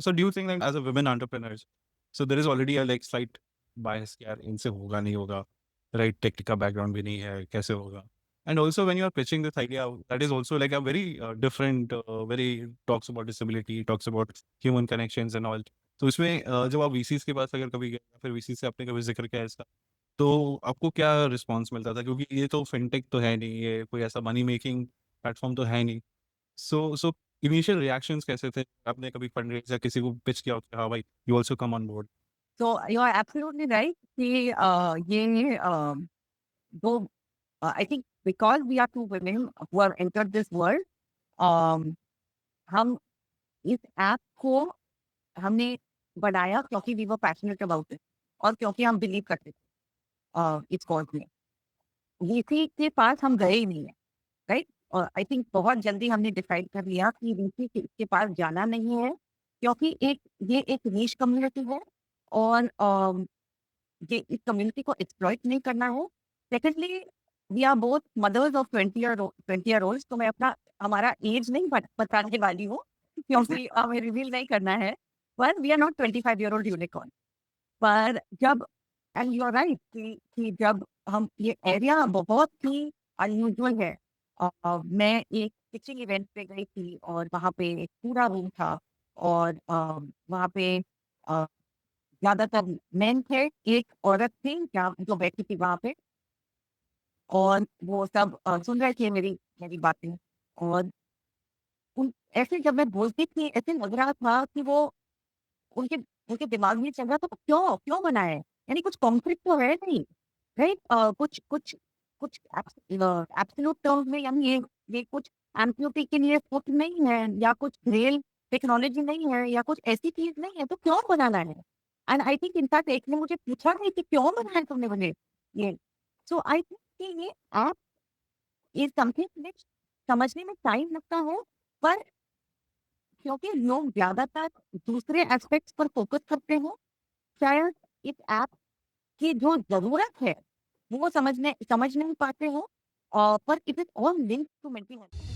So do you think that as a women entrepreneurs, so there is already a like slight bias कि यार इनसे होगा नहीं होगा, right? Tech का background भी नहीं है, कैसे होगा? And also when you are pitching this idea, that is also like a very different, very talks about disability, talks about human connections and all. तो इसमें जब आप VCs के पास अगर कभी गए या फिर VC से आपने कभी जिक्र किया इसका, तो आपको क्या रिस्पॉन्स मिलता था? क्योंकि ये तो फिनटेक तो है नहीं, ये कोई ऐसा मनी मेकिंग प्लेटफॉर्म तो है नहीं। सो इनिशियल रिएक्शंस कैसे थे? आपने कभी फंड रेज़ या किसी को पिच किया हो कि हाँ भाई, you also come on board? So you are absolutely right कि ये दो I think because we are two women who have entered this world, um, हम इस ऐप को हमने बनाया क्योंकि we were passionate about it और क्योंकि हम बिलीव करते थे इस कॉज में। वीसी के पास हम गए ही नहीं है, राइट? और आई थिंक बहुत जल्दी हमने डिसाइड कर लिया कि वीसी के पास जाना नहीं है, क्योंकि ये एक नीश कम्युनिटी है और ये इस कम्युनिटी को एक्सप्लॉइट नहीं करना है। Secondly, we are both mothers of 20 year old, तो मैं अपना हमारा एज नहीं बताने वाली हूँ क्योंकि हमें रिवील नहीं करना है, पर we are not 25 year old unicorn. पर जब एंड यू आर राइट कि जब हम ये एरिया बहुत ही अनयूजुअल है। मैं एक पिचिंग इवेंट पे गई थी और वहाँ पे एक पूरा रूम था और वहाँ पे ज़्यादातर मेन थे, एक औरत थी जहाँ जो बैठी थी वहाँ पे और वो सब सुन रहे थे मेरी मेरी बातें। और उन ऐसे जब मैं बोलती थी, ऐसे लग रहा था कि वो उनके उनके दिमाग में चल रहा था, क्यों क्यों बना है? यानी कुछ कॉन्फ्लिक्ट तो है नहीं, राइट? कुछ कुछ कुछ एब्सोल्यूट टर्म्स में, यानी ये कुछ एम्प्लीट्यूड के लिए फुट नहीं है या कुछ रेल टेक्नोलॉजी नहीं है या कुछ ऐसी चीज़ नहीं है, तो क्यों बनाना है? एंड आई थिंक इनफैक्ट एक ने मुझे पूछा नहीं कि क्यों बनाया है तुमने मुझे ये? सो आई थिंक कि ये ऐप इज़ समथिंग व्हिच समझने में टाइम लगता है, पर क्योंकि लोग ज़्यादातर दूसरे एस्पेक्ट्स पर फोकस करते हैं, शायद इस ऐप की जो ज़रूरत है, वो समझ नहीं पाते हैं, पर it is all linked to mental health.